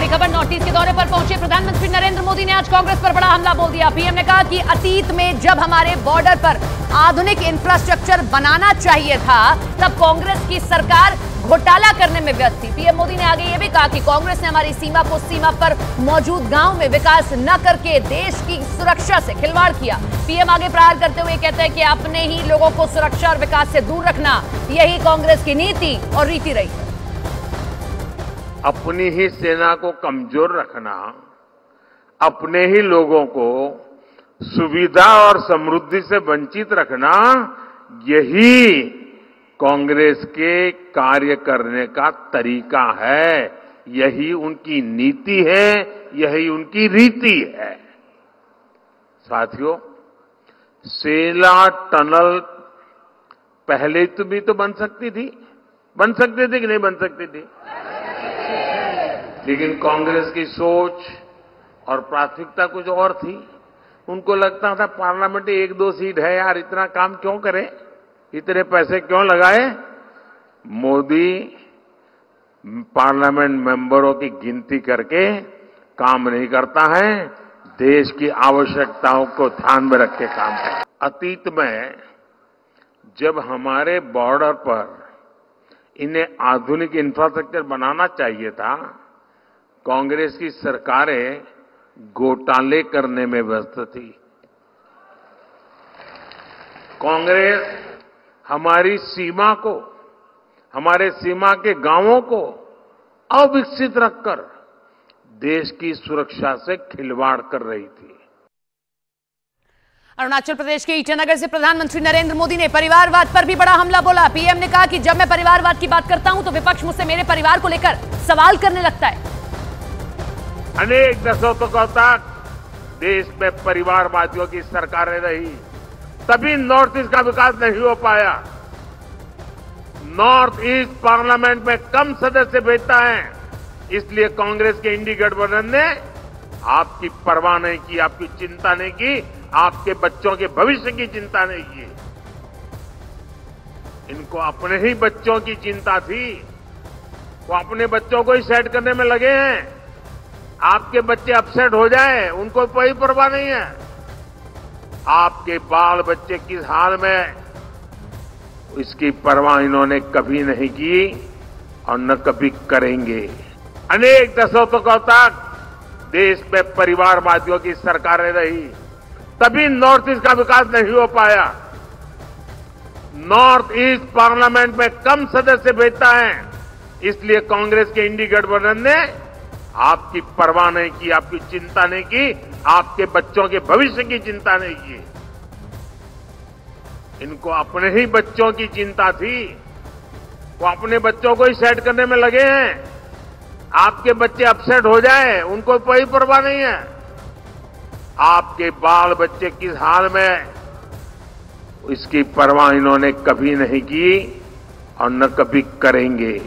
बड़ी खबर, north east के दौरे पर पहुंचे प्रधानमंत्री नरेंद्र मोदी ने आज कांग्रेस पर बड़ा हमला बोल दिया। पीएम ने कहा कि अतीत में जब हमारे बॉर्डर पर आधुनिक इंफ्रास्ट्रक्चर बनाना चाहिए था, तब कांग्रेस की सरकार घोटाला करने में व्यस्त थी। पीएम मोदी ने आगे यह भी कहा कि कांग्रेस ने हमारी सीमा पर मौजूद गांव में विकास न करके देश की सुरक्षा से खिलवाड़ किया। पीएम आगे प्रहार करते हुए कहते हैं कि अपने ही लोगों को सुरक्षा और विकास से दूर रखना, यही कांग्रेस की नीति और रीति रही है। अपनी ही सेना को कमजोर रखना, अपने ही लोगों को सुविधा और समृद्धि से वंचित रखना, यही कांग्रेस के कार्य करने का तरीका है, यही उनकी नीति है, यही उनकी रीति है। साथियों, सेला टनल पहले भी तो बन सकती थी कि नहीं बन सकती थी? लेकिन कांग्रेस की सोच और प्राथमिकता कुछ और थी। उनको लगता था पार्लियामेंट में 1-2 सीट है यार, इतना काम क्यों करें, इतने पैसे क्यों लगाए। मोदी पार्लियामेंट मेंबरों की गिनती करके काम नहीं करता है, देश की आवश्यकताओं को ध्यान में रख के काम करता है। अतीत में जब हमारे बॉर्डर पर इन्हें आधुनिक इंफ्रास्ट्रक्चर बनाना चाहिए था, कांग्रेस की सरकारें घोटाले करने में व्यस्त थी। कांग्रेस हमारी सीमा को, हमारे सीमा के गांवों को अविकसित रखकर देश की सुरक्षा से खिलवाड़ कर रही थी। अरुणाचल प्रदेश के ईटानगर से प्रधानमंत्री नरेंद्र मोदी ने परिवारवाद पर भी बड़ा हमला बोला। पीएम ने कहा कि जब मैं परिवारवाद की बात करता हूं तो विपक्ष मुझसे मेरे परिवार को लेकर सवाल करने लगता है। अनेक दशकों तक देश में परिवारवादियों की सरकारें रही, तभी नॉर्थ ईस्ट का विकास नहीं हो पाया। नॉर्थ ईस्ट पार्लियामेंट में कम सदस्य भेजता है, इसलिए कांग्रेस के इंडी गठबंधन ने आपकी परवाह नहीं की, आपकी चिंता नहीं की, आपके बच्चों के भविष्य की चिंता नहीं की। इनको अपने ही बच्चों की चिंता थी, वो अपने बच्चों को ही सेट करने में लगे हैं। आपके बच्चे अपसेट हो जाएं, उनको कोई परवाह नहीं है। आपके बाल बच्चे किस हाल में, इसकी परवाह इन्होंने कभी नहीं की और न कभी करेंगे। अनेक दशकों तक देश में परिवारवादियों की सरकारें रही, तभी नॉर्थ ईस्ट का विकास नहीं हो पाया। नॉर्थ ईस्ट पार्लियामेंट में कम सदस्य भेजता है, इसलिए कांग्रेस के इंडी गठबंधन ने आपकी परवाह नहीं की, आपकी चिंता नहीं की, आपके बच्चों के भविष्य की चिंता नहीं की। इनको अपने ही बच्चों की चिंता थी, वो अपने बच्चों को ही सेट करने में लगे हैं। आपके बच्चे अपसेट हो जाएं, उनको कोई परवाह नहीं है। आपके बाल बच्चे किस हाल में, इसकी परवाह इन्होंने कभी नहीं की और न कभी करेंगे।